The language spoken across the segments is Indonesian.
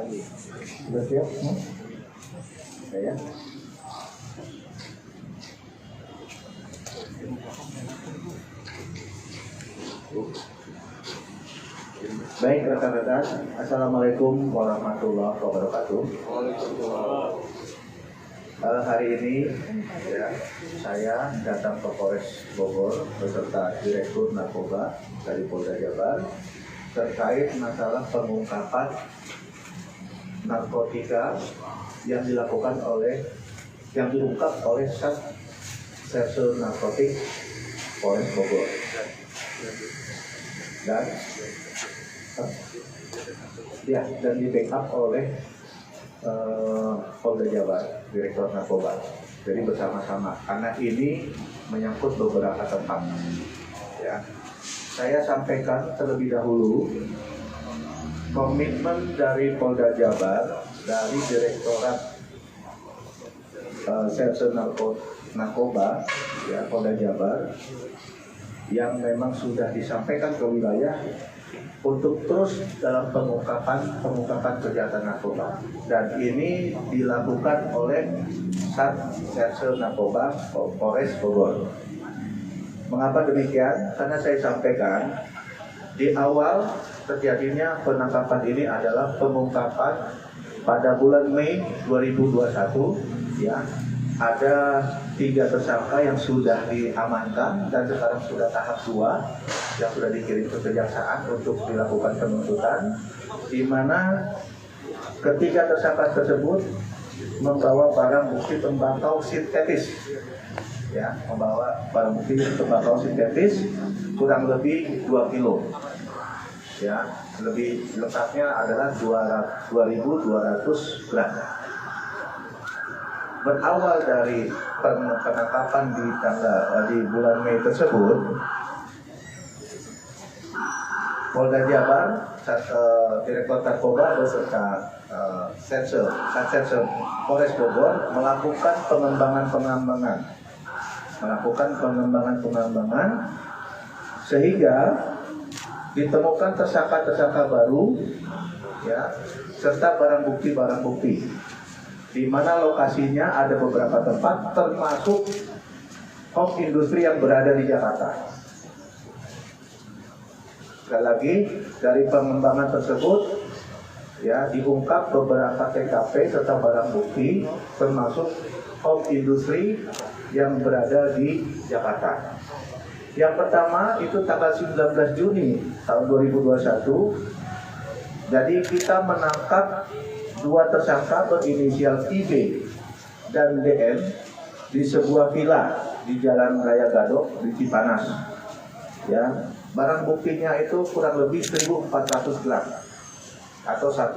Sudah siap? Ya. Baik rekan-rekan, Assalamualaikum warahmatullahi wabarakatuh. Hari ini ya, saya datang ke Polres Bogor beserta Direktur Narkoba dari Polda Jabar terkait masalah pengungkapan narkotika yang diungkap oleh Satserse Narkotik Polres Bogor dan di backup oleh Polda Jabar, Direktur Narkoba. Jadi bersama-sama, karena ini menyangkut beberapa tempat. Ya, saya sampaikan terlebih dahulu komitmen dari Polda Jabar, dari Direktorat Satserse Narkoba, ya, Polda Jabar, yang memang sudah disampaikan ke wilayah untuk terus dalam pengungkapan kejahatan narkoba, dan ini dilakukan oleh Satserse Narkoba Polres Bogor. Mengapa demikian? Karena saya sampaikan di awal terjadinya penangkapan ini adalah pengungkapan pada bulan Mei 2021, ya. Ada 3 tersangka yang sudah diamankan dan sekarang sudah tahap 2 yang sudah dikirim ke kejaksaan untuk dilakukan penuntutan, di mana ketiga tersangka tersebut membawa barang bukti tembakau sintetis, ya, membawa barang bukti tembakau sintetis kurang lebih 2 kilo, ya, lebih lengkapnya adalah 2.200 gram. Berawal dari penangkapan di bulan Mei tersebut, Polda Jabar, Direktur Narkoba beserta Satserse Polres Bogor melakukan pengembangan sehingga ditemukan tersangka baru, ya, serta barang bukti, di mana lokasinya ada beberapa tempat termasuk home industri yang berada di Jakarta. Sekali lagi, dari pengembangan tersebut, ya, diungkap beberapa TKP serta barang bukti termasuk home industri yang berada di Jakarta. Yang pertama itu tanggal 19 Juni tahun 2021. Jadi kita menangkap 2 tersangka berinisial IB dan DN di sebuah villa di Jalan Raya Gadok di Cipanas. Ya, barang buktinya itu kurang lebih 1.400 gram atau 1,4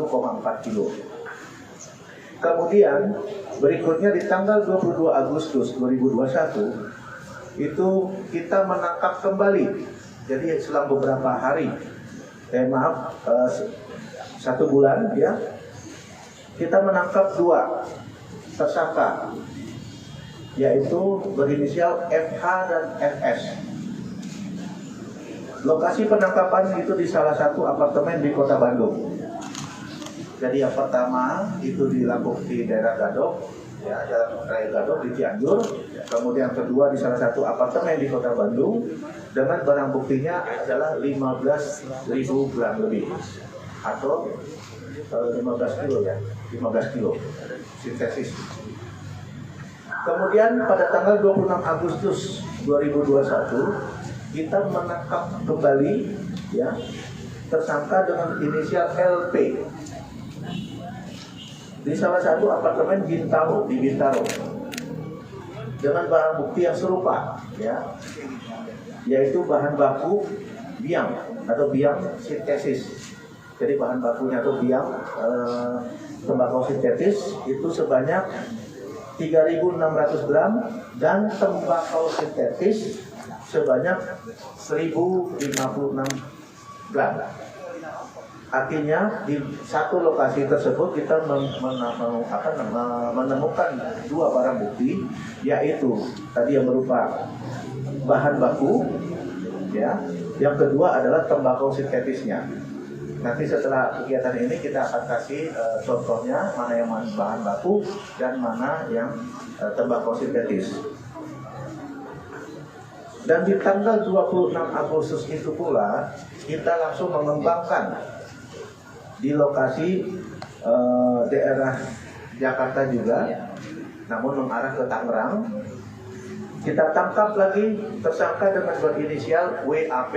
kilo. Kemudian berikutnya di tanggal 22 Agustus 2021 itu kita menangkap kembali. Jadi selang beberapa hari, 1 bulan, ya, kita menangkap 2 tersangka, yaitu berinisial FH dan FS. Lokasi penangkapan itu di salah satu apartemen di Kota Bandung. Jadi yang pertama itu dilakukan di daerah Gadok, ya, Jalan Raya Gadok di Cianjur. Kemudian yang kedua di salah satu apartemen di Kota Bandung dengan barang buktinya adalah 15.000 gram lebih atau 15 kilo, ya, 15 kilo sintesis. Kemudian pada tanggal 26 Agustus 2021 kita menangkap kembali, ya, tersangka dengan inisial LP di salah satu apartemen di Bintaro dengan barang bukti yang serupa, ya, yaitu bahan baku biang atau biang sintesis. Jadi bahan bakunya atau biang tembakau sintetis itu sebanyak 3.600 gram dan tembakau sintetis sebanyak 1.056 gram. Artinya di satu lokasi tersebut kita menemukan 2 barang bukti, yaitu tadi yang berupa bahan baku, ya, yang kedua adalah tembakau sintetisnya. Nanti setelah kegiatan ini kita akan kasih contohnya mana yang bahan baku dan mana yang tembakau sintetis. Dan di tanggal 26 Agustus itu pula kita langsung mengembangkan di lokasi daerah Jakarta juga, namun mengarah ke Tangerang. Kita tangkap lagi tersangka dengan berinisial WAP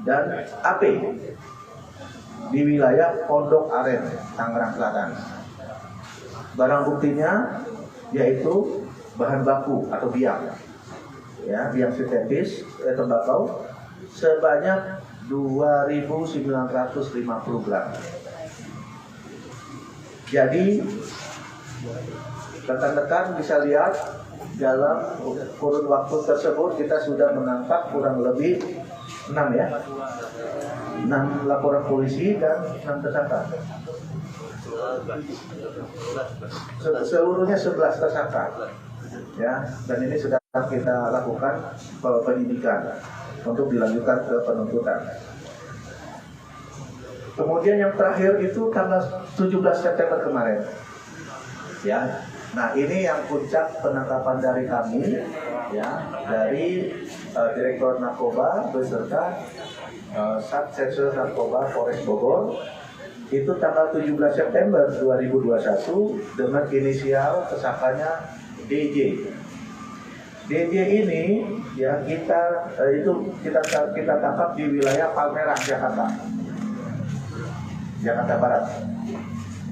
dan AP di wilayah Pondok Aren, Tangerang Selatan. Barang buktinya yaitu bahan baku atau biang, ya, biang sintetis tembakau sebanyak 2.950 gram. Jadi rekan-rekan bisa lihat dalam kurun waktu tersebut kita sudah menangkap kurang lebih 6 ya, 6 laporan polisi dan 6 tersangka. Seluruhnya 11 tersangka, ya, dan ini sudah kita lakukan penyidikan untuk dilanjutkan ke penuntutan. Kemudian yang terakhir itu tanggal 17 September kemarin, ya. Nah, ini yang puncak penangkapan dari kami, ya, dari Direktur Narkoba beserta Satserse Narkoba Polres Bogor. Itu tanggal 17 September 2021 dengan inisial tersangkanya DJ. DJ ini, ya, kita tangkap di wilayah Palmerah, Jakarta Barat,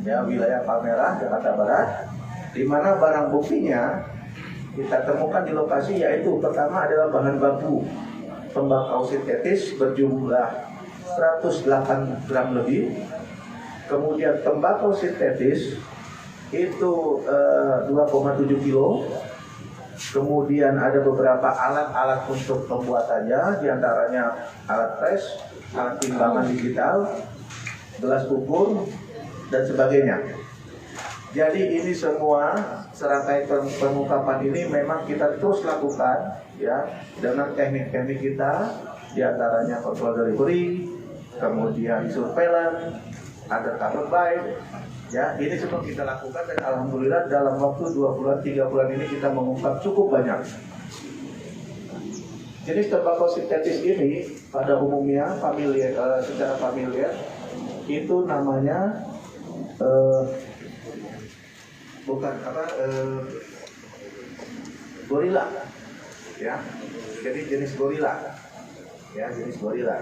ya, wilayah Palmerah, Jakarta Barat. Di mana barang buktinya kita temukan di lokasi yaitu pertama adalah bahan baku tembakau sintetis berjumlah 108 gram lebih, kemudian tembakau sintetis itu 2,7 kilo, kemudian ada beberapa alat-alat untuk pembuatannya, diantaranya alat pres, alat timbangan digital, gelas ukur, dan sebagainya. Jadi ini semua serangkai pengungkapan ini memang kita terus lakukan, ya, dengan teknik-teknik kita, diantaranya kontrol delivery, kemudian surveillance, undercover buy, ya, ini semua kita lakukan dan alhamdulillah dalam waktu 2 bulan 3 bulan ini kita mengungkap cukup banyak. Jenis tembakau sintetis ini pada umumnya secara familiar itu namanya gorila, ya, jadi jenis gorila, ya, jenis gorila.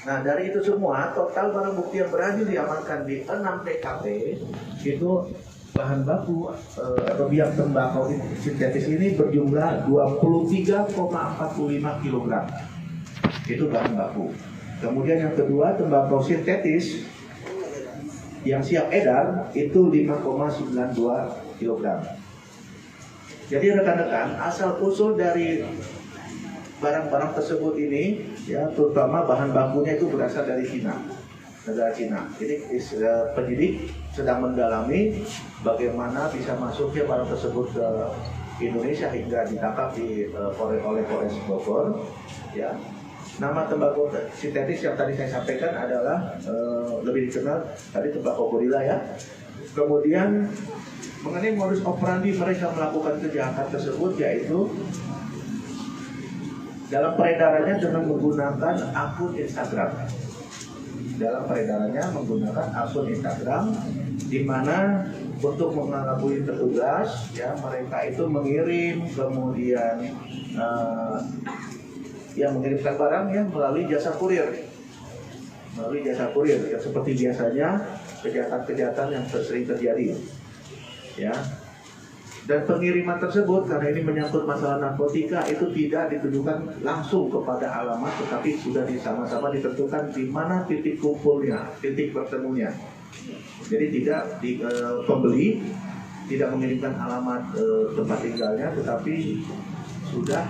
Nah, dari itu semua total barang bukti yang berhasil diamankan di 6 TKP itu bahan baku atau biang tembakau sintetis ini berjumlah 23,45 kg. Itu bahan baku. Kemudian yang kedua, tembakau sintetis yang siap edar itu 5,92 kg. Jadi rekan-rekan, asal usul dari barang-barang tersebut ini, ya, terutama bahan bakunya itu berasal dari Cina, negara Cina. Jadi penyidik sedang mendalami bagaimana bisa masuknya barang tersebut ke Indonesia hingga ditangkap oleh Polres Bogor, ya. Nama tembakau sintetis yang tadi saya sampaikan adalah lebih dikenal tadi tembakau gorila, ya. Kemudian mengenai modus operandi mereka melakukan kejahatan tersebut yaitu dalam peredarannya dengan menggunakan akun Instagram. Dalam peredarannya menggunakan akun Instagram, di mana untuk mengelabui petugas, ya, mereka itu mengirim, kemudian yang mengirimkan barang, ya, melalui jasa kurir, ya, seperti biasanya kejahatan-kejahatan yang sering terjadi, ya. Dan pengiriman tersebut karena ini menyangkut masalah narkotika itu tidak ditujukan langsung kepada alamat, tetapi sudah sama-sama ditentukan di mana titik kumpulnya, titik bertemunya. Jadi pembeli tidak mengirimkan alamat tempat tinggalnya, tetapi sudah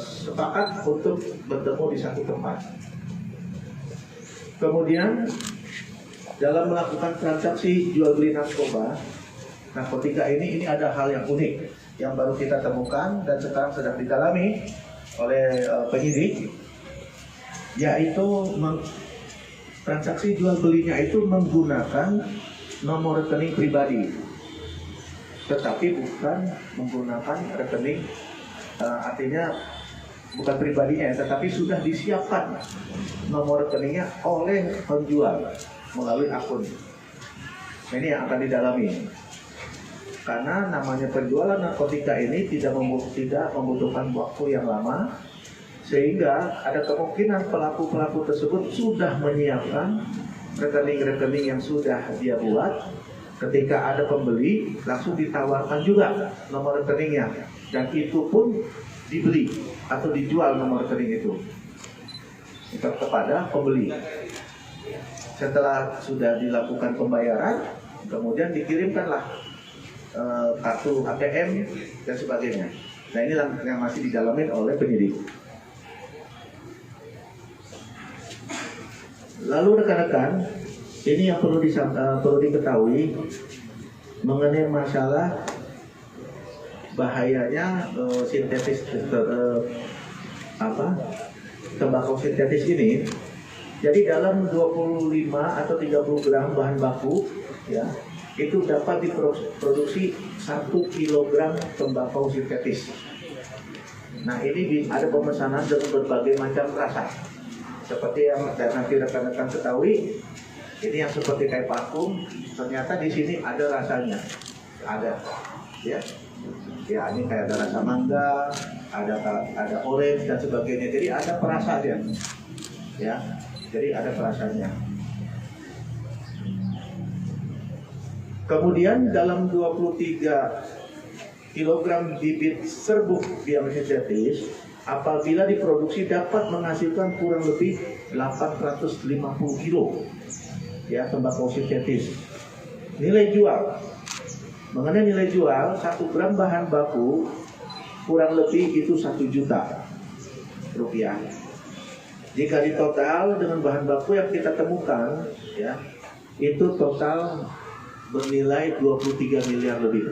sepakat untuk bertemu di satu tempat. Kemudian dalam melakukan transaksi jual beli narkotika ini ada hal yang unik yang baru kita temukan dan sekarang sedang didalami oleh penyidik. yaitu transaksi jual belinya itu menggunakan nomor rekening pribadi, tetapi bukan menggunakan rekening, artinya bukan pribadinya, tetapi sudah disiapkan nomor rekeningnya oleh penjual melalui akun. Nah, ini yang akan didalami. Karena namanya penjualan narkotika ini tidak membutuhkan waktu yang lama, sehingga ada kemungkinan pelaku-pelaku tersebut sudah menyiapkan rekening-rekening yang sudah dia buat. Ketika ada pembeli, langsung ditawarkan juga nomor rekeningnya, dan itu pun dibeli atau dijual nomor rekening itu kepada pembeli. Setelah sudah dilakukan pembayaran, kemudian dikirimkanlah kartu ATM dan sebagainya. Nah, ini yang masih didalamin oleh penyidik. Lalu rekan-rekan, ini yang perlu diketahui mengenai masalah bahayanya sintetis tembakau sintetis ini. Jadi dalam 25 atau 30 gram bahan baku, ya, itu dapat diproduksi 1 kg tembakau sintetis. Nah, ini ada pemesanan dengan berbagai macam rasa. Seperti yang nanti rekan-rekan ketahui, ini yang seperti kayak parfum, ternyata di sini ada rasanya, ada, ya. Ya, ini kayak ada rasa mangga, ada orange dan sebagainya. Jadi ada perasaannya, ya. Jadi ada perasaannya. Kemudian dalam 23 kg bibit serbuk diaminsintetis, apabila diproduksi dapat menghasilkan kurang lebih 850 kilo, ya, tembakau sintetis. Nilai jual, mengenai nilai jual, 1 gram bahan baku kurang lebih itu 1 juta rupiah. Jika ditotal dengan bahan baku yang kita temukan, ya, itu total bernilai 23 miliar lebih.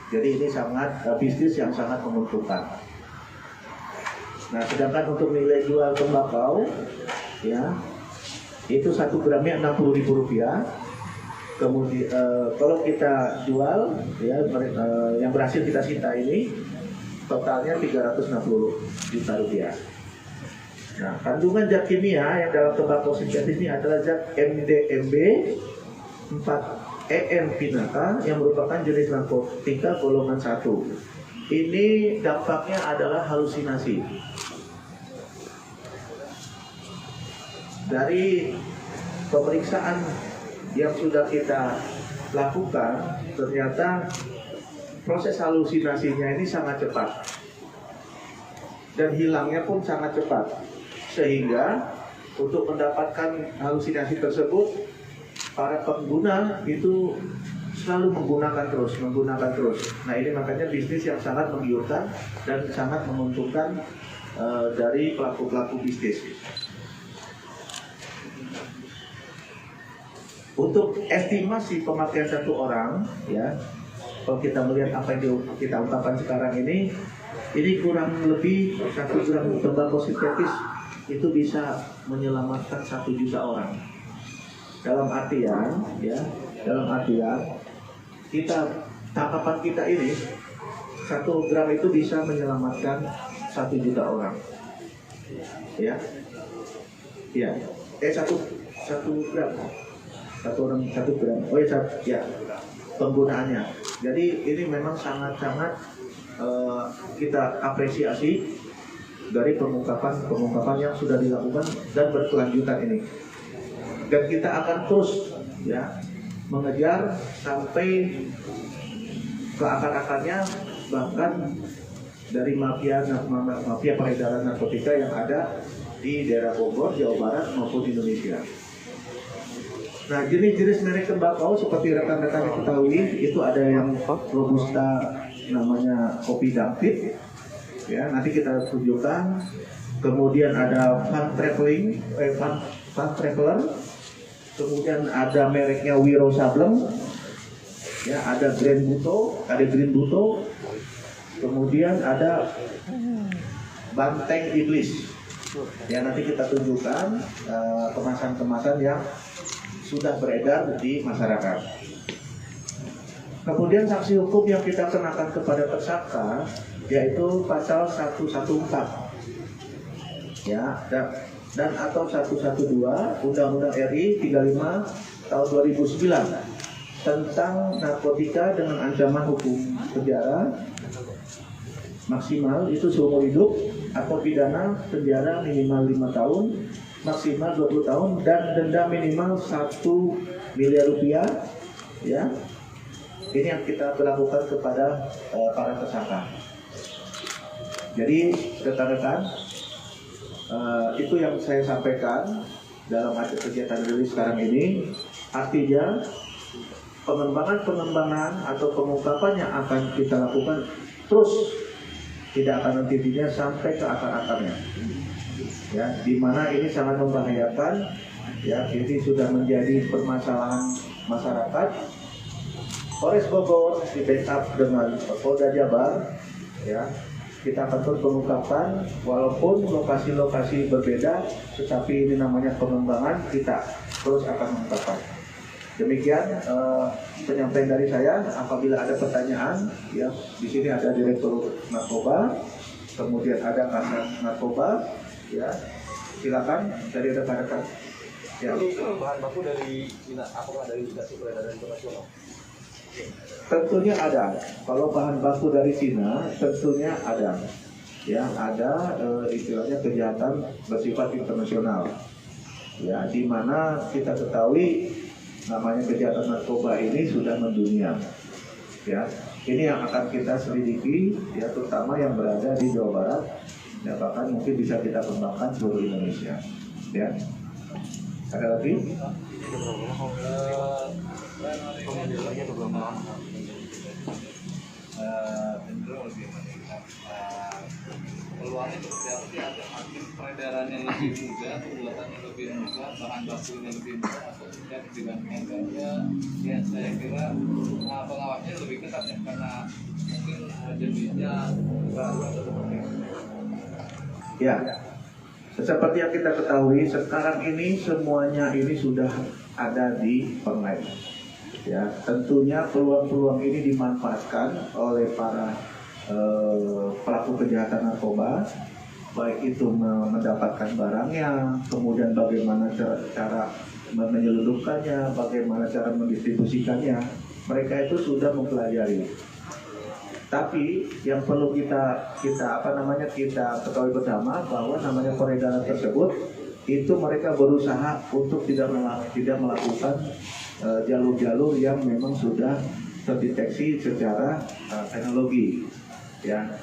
Jadi ini sangat bisnis yang sangat menguntungkan. Nah, sedangkan untuk nilai jual tembakau, ya, itu 1 gramnya Rp60.000. Kemudian kalau kita jual, ya, yang berhasil kita sita ini totalnya 360 juta rupiah. Nah, kandungan zat kimia yang dalam tembakau sintetis ini adalah zat MDMB 4-EN pinaka yang merupakan jenis narkotika golongan 1. Ini dampaknya adalah halusinasi. Dari pemeriksaan yang sudah kita lakukan, ternyata proses halusinasinya ini sangat cepat dan hilangnya pun sangat cepat, sehingga untuk mendapatkan halusinasi tersebut para pengguna itu selalu menggunakan terus. Nah, ini makanya bisnis yang sangat menggiurkan dan sangat menguntungkan dari pelaku-pelaku bisnis. Untuk estimasi pemakaian satu orang, ya, kalau kita melihat apa yang kita ungkapkan sekarang ini kurang lebih 1 gram tembakau sintetis itu bisa menyelamatkan 1 juta orang. Dalam artian tangkapan kita ini 1 gram itu bisa menyelamatkan 1 juta orang. Ya, ya, 1 gram. 1 gram. Oh ya, penggunaannya. Jadi ini memang sangat-sangat kita apresiasi dari pengungkapan yang sudah dilakukan dan berkelanjutan ini. Dan kita akan terus, ya, mengejar sampai ke akar-akarnya, bahkan dari mafia peredaran narkotika yang ada di daerah Bogor, Jawa Barat maupun di Indonesia. Nah, jenis-jenis merek tembakau seperti rekan-rekan ketahui itu ada yang robusta, namanya kopi David, ya, nanti kita tunjukkan. Kemudian ada Fun Traveler, kemudian ada mereknya Wiro Sableng, ya, ada Green Buto, kemudian ada Banteng Iblis. Ya, nanti kita tunjukkan kemasan-kemasan yang sudah beredar di masyarakat. Kemudian sanksi hukum yang kita kenakan kepada tersangka yaitu pasal 114 ya, dan atau 112 Undang-Undang RI 35 tahun 2009 tentang narkotika dengan ancaman hukum penjara maksimal itu seumur hidup atau pidana penjara minimal 5 tahun maksimal 20 tahun dan denda minimal 1 miliar rupiah ya. Ini yang kita berlakukan kepada para tersangka. Jadi rekan-rekan, itu yang saya sampaikan dalam kegiatan rilis sekarang ini. Artinya pengembangan atau pengungkapan yang akan kita lakukan terus, tidak akan henti-hentinya sampai ke akar-akarnya. Ya, di mana ini sangat membahayakan. Ya, ini sudah menjadi permasalahan masyarakat. Polres Bogor di backup dengan Polda Jabar, ya, kita akan terus mengungkapkan walaupun lokasi-lokasi berbeda, tetapi ini namanya pengembangan, kita terus akan mengungkapkan. Demikian penyampaian dari saya. Apabila ada pertanyaan, ya, di sini ada Direktur Narkoba, kemudian ada Kasat Narkoba, ya, silakan dari rekan-rekan. Ya. Bahan baku dari Cina, apakah dari industri peredaran internasional? Tentunya ada. Kalau bahan baku dari Cina, tentunya ada. Ya, ada istilahnya kejahatan bersifat internasional. Ya, di mana kita ketahui namanya kejahatan narkoba ini sudah mendunia. Ya, ini yang akan kita selidiki, ya, terutama yang berada di Jawa Barat, ya, bahkan mungkin bisa kita kembangkan seluruh Indonesia. Ya, ada lagi? Kemudian lagi atau berapa lama? Cenderung lebih meningkat. Peluangnya seperti apa sih? Ada makin peredaran yang lebih mudah, pembuatan yang lebih mudah, bahan bakunya lebih mudah, atau tidak dibandingkan ganja? Ya, saya kira pengawasnya lebih ketat ya, karena mungkin jenisnya baru atau seperti itu. Ya, seperti yang kita ketahui sekarang ini semuanya ini sudah ada di online. Ya, tentunya peluang-peluang ini dimanfaatkan oleh para pelaku kejahatan narkoba, baik itu mendapatkan barangnya, kemudian bagaimana cara menyelundupkannya, bagaimana cara mendistribusikannya. Mereka itu sudah mempelajari. Tapi yang perlu kita ketahui bersama bahwa namanya peredaran tersebut itu mereka berusaha untuk tidak melakukan jalur-jalur yang memang sudah terdeteksi secara teknologi. Ya,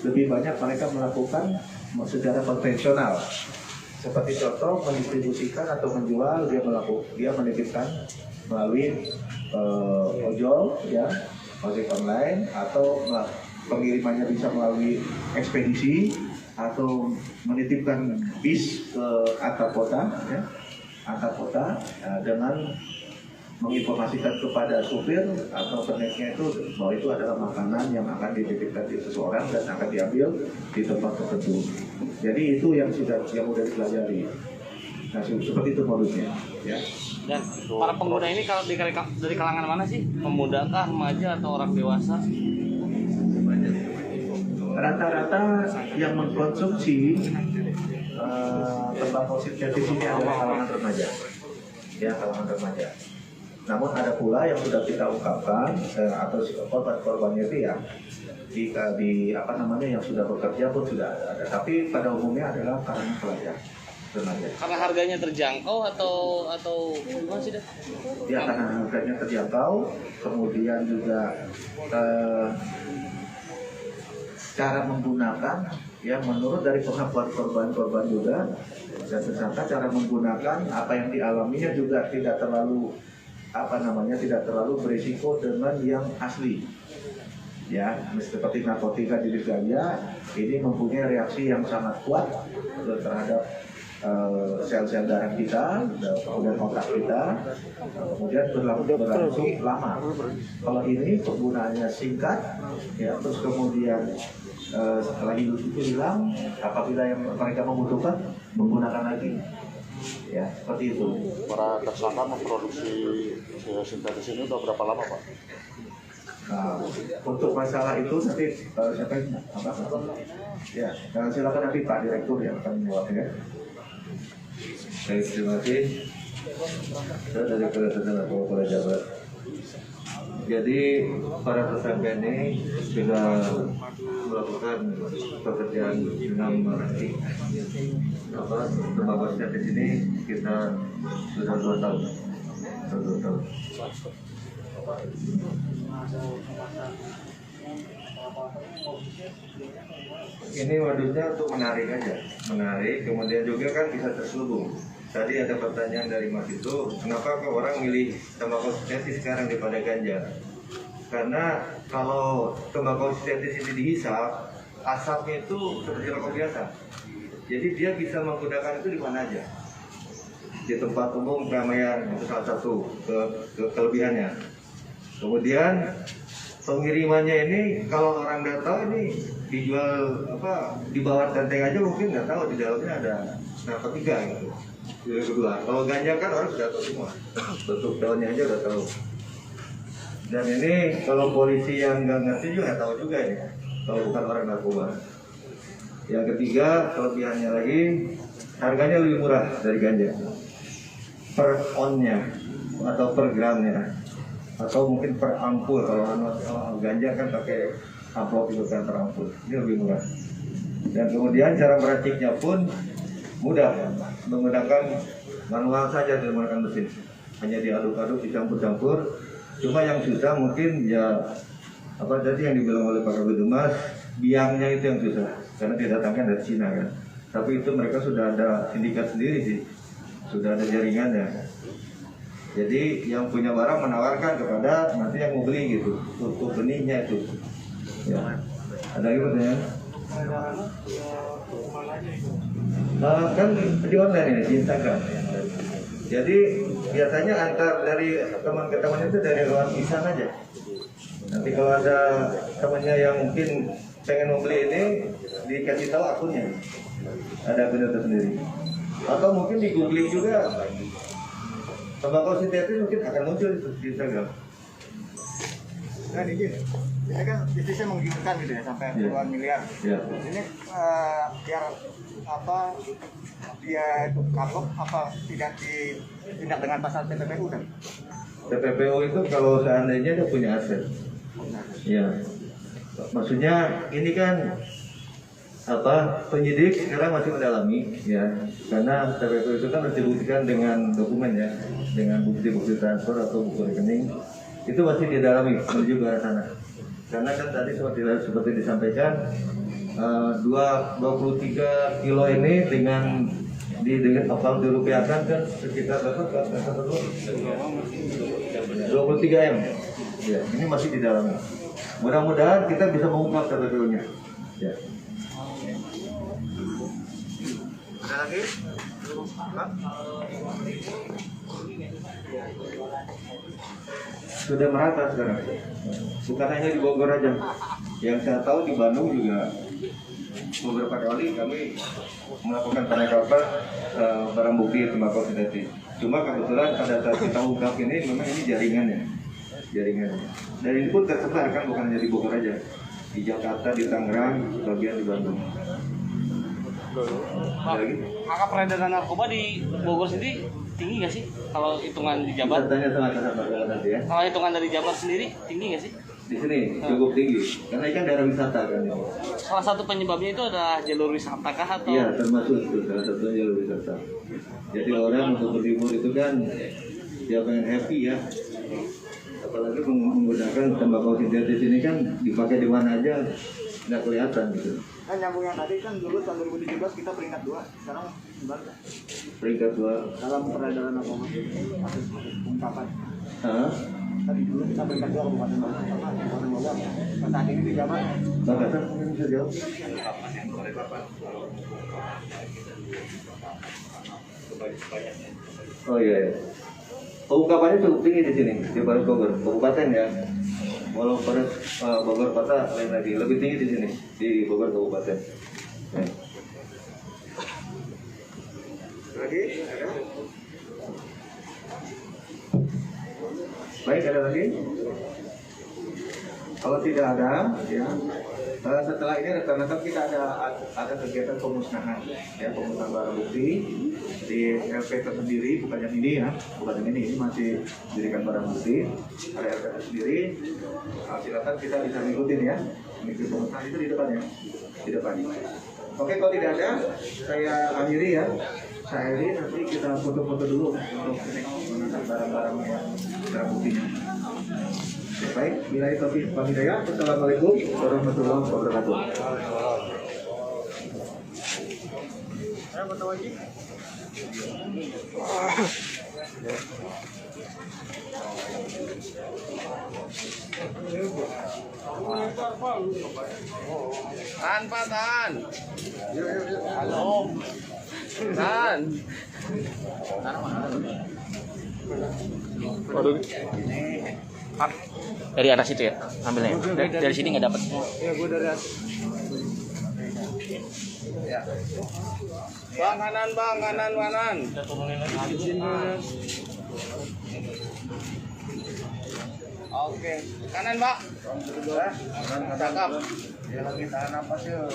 lebih banyak mereka melakukan secara konvensional. Seperti contoh mendistribusikan atau menjual, dia menitipkan melalui ojol, ya, ojek online, atau pengirimannya bisa melalui ekspedisi atau menitipkan bis ke antar kota, ya, dengan menginformasikan kepada supir atau peneknya itu bahwa itu adalah makanan yang akan dititipkan di seseorang dan akan diambil di tempat tertentu. Jadi itu yang sudah dipelajari. Nah, seperti itu modusnya, ya. Dan para pengguna ini kalau dari kalangan mana sih? Pemuda kah, remaja atau orang dewasa? Rata-rata yang mengkonsumsi tembakau sintetis ini adalah kalangan remaja, ya, kalangan remaja. Namun ada pula yang sudah kita ungkapkan atau korban-korbannya itu ya di yang sudah bekerja pun sudah ada. Tapi pada umumnya adalah kalangan pelajar remaja. Karena harganya terjangkau atau gimana sih, Dek? Ya, karena harganya terjangkau, kemudian juga cara menggunakan, ya, menurut dari pengakuan korban juga dan tersangka, cara menggunakan apa yang dialaminya juga tidak terlalu berisiko dengan yang asli. Ya, seperti narkotika jenis ganja ini mempunyai reaksi yang sangat kuat terhadap sel-sel darah kita, kemudian otak kita, kemudian berlangsung lama. Kalau ini penggunaannya singkat, ya, terus kemudian setelah itu hilang, apabila yang mereka membutuhkan menggunakan lagi, ya seperti itu. Para tersangka memproduksi sintetis ini udah berapa lama, Pak? Nah, untuk masalah itu nanti siapa yang ya, silakan nanti Pak Direktur yang akan menjawab ya. Baik, terima kasih. Saya dari Polda Jabar. Jadi para tersangka ini sudah melakukan pekerjaan dengan mengerti tembakau sintetis ini kita sudah 2 tahun. Ini modusnya untuk menarik aja, kemudian juga kan bisa terselubung. Tadi ada pertanyaan dari Mas itu, kenapa kok orang milih tembakau sintetis sekarang daripada ganja? Karena kalau tembakau sintetis ini dihisap, asapnya itu seperti rokok biasa. Jadi dia bisa menggunakan itu di mana aja. Di tempat umum, keramaian, itu salah satu kelebihannya. Kemudian pengirimannya ini kalau orang nggak tahu ini dijual di bawah tenteng aja mungkin nggak tahu di dalamnya ada narkotika gitu. Yang kedua, kalau ganja kan orang sudah tahu semua, bentuk daunnya aja udah tahu. Dan ini kalau polisi yang nggak ngerti juga nggak tahu juga ini, kalau bukan orang narkoba. Yang ketiga, kelebihannya lagi harganya lebih murah dari ganja, per onnya atau per gramnya, atau mungkin per ampul. Kalau ganja kan pakai amplop itu kan per ampul, ini lebih murah. Dan kemudian cara meraciknya pun mudah, menggunakan manual saja, tidak menggunakan mesin, hanya diaduk-aduk, dicampur-campur. Cuma yang susah mungkin ya tadi yang dibilang oleh Pak Kabid Humas, biangnya itu yang susah, karena didatangkan dari Cina kan. Tapi itu mereka sudah ada sindikat sendiri sih, sudah ada jaringannya. Jadi yang punya barang menawarkan kepada nanti yang mau beli gitu, untuk benihnya itu. Ya. Ada lagi pertanyaan? Kan di online ini, di Instagram. Jadi biasanya antar dari teman ke teman itu dari luar lisan aja. Nanti kalau ada temannya yang mungkin pengen membeli ini, dikasih tahu akunnya. Ada akun itu sendiri. Atau mungkin di googling juga, tembakau sintetis mungkin akan muncul di Instagram. Nah ini kan bisnisnya menggiurkan gitu ya, sampai puluhan miliar. Ya. Ini biar dia itu kapok tidak ditindak dengan pasal TPPU kan? TPPU itu kalau seandainya dia punya aset. Ya. Maksudnya ini kan penyidik sekarang masih mendalami ya, karena TPPU itu kan harus dibuktikan dengan dokumen ya, dengan bukti-bukti transfer atau buku rekening, itu masih didalami menuju ke arah sana. Karena kan tadi seperti disampaikan 23 kilo ini dengan kalau dirupiahkan kan sekitar berapa? 23 M. Ya, ini masih didalami. Mudah-mudahan kita bisa mengungkap TPPU-nya. Ya. Ada lagi? Sudah merata sekarang. Bukan hanya di Bogor aja. Yang saya tahu di Bandung juga beberapa kali kami melakukan penangkapan barang bukti tembakau sintetis. Cuma kebetulan pada saat kita ungkap ini memang ini jaringannya. Dan ini pun tersebar kan, bukan hanya di Bogor aja. Di Jakarta, di Tangerang, bagian di Bandung. Angka peredaran narkoba di Bogor sendiri tinggi nggak sih? Kalau hitungan di Jabar? Tanya sama kakak nanti ya. Kalau hitungan dari Jabar sendiri tinggi nggak sih? Di sini cukup tinggi, karena ini kan daerah wisata kan. Salah satu penyebabnya itu adalah jalur wisata kah atau? Iya, termasuk itu salah satunya jalur wisata. Jadi orang untuk berlibur itu kan dia pengen happy ya. Apalagi menggunakan tembakau sintetis ini kan dipakai di mana aja nggak kelihatan gitu. Kan nyambung yang tadi kan dulu tahun 2017 kita peringkat 2, sekarang gimana? Peringkat 2 Dalam peredaran narkoba, kasus ungkapan. Hah? Tadi dulu kita peringkat 2 Kabupaten Bogor. Saat ini di Jabar. Bang Hasan mungkin bisa jawab? Oh iya. Pengungkapannya cukup tinggi di sini di Polres Bogor, kabupaten ya. Walau Polres Bogor kota lain lagi, lebih tinggi di sini di Bogor kabupaten. Ya. Lagi ada? Baik, ada lagi? Kalau tidak ada, ya. Setelah ini rekan-rekan kita ada kegiatan pemusnahan, ya, pemusnahan barang bukti di LP tersendiri, bukan yang ini ya, bukan yang ini masih dirikan barang bukti, ada LP tersendiri. Silakan kita bisa ngikutin ya, mengikuti pemusnahan itu di depan ya, di depan. Oke, kalau tidak ada, saya akhiri ya. Saya akhiri, nanti kita foto-foto dulu untuk mengangkat barang-barangnya, barang buktinya. Baik, bila itu Pak Hidayat. Assalamualaikum warahmatullahi wabarakatuh. Saya foto lagi. Tahan Pak, tahan. Halo. Tahan. Pak, dari atas itu ya, ambilnya. Dari sini nggak dapat. Ya, gue dari atas. Bang, kanan bang, kanan. Kita turunin lagi. Oke, kanan Pak. Cakep. Dia lagi tahan napas yuk.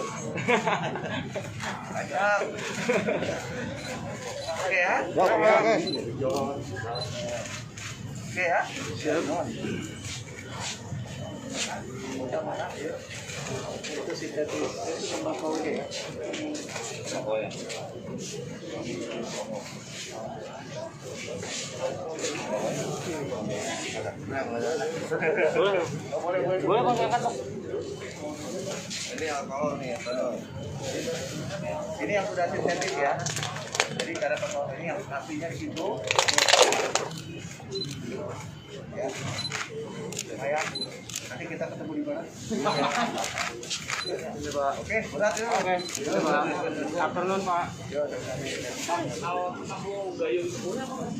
Cakep. Oke ya. Oke. Oke ya. Itu sintetis, itu tembakau ini ya. Oh ya. Boleh Bang, angkat Bang. Ini alkohol nih ya. Ini yang sudah sintetis ya. Jadi kada alkohol ini yang apinya di situ. Ya. Supaya nanti kita ketemu di mana? Oke, berat ya. Oke. Afternoon Pak. Yo,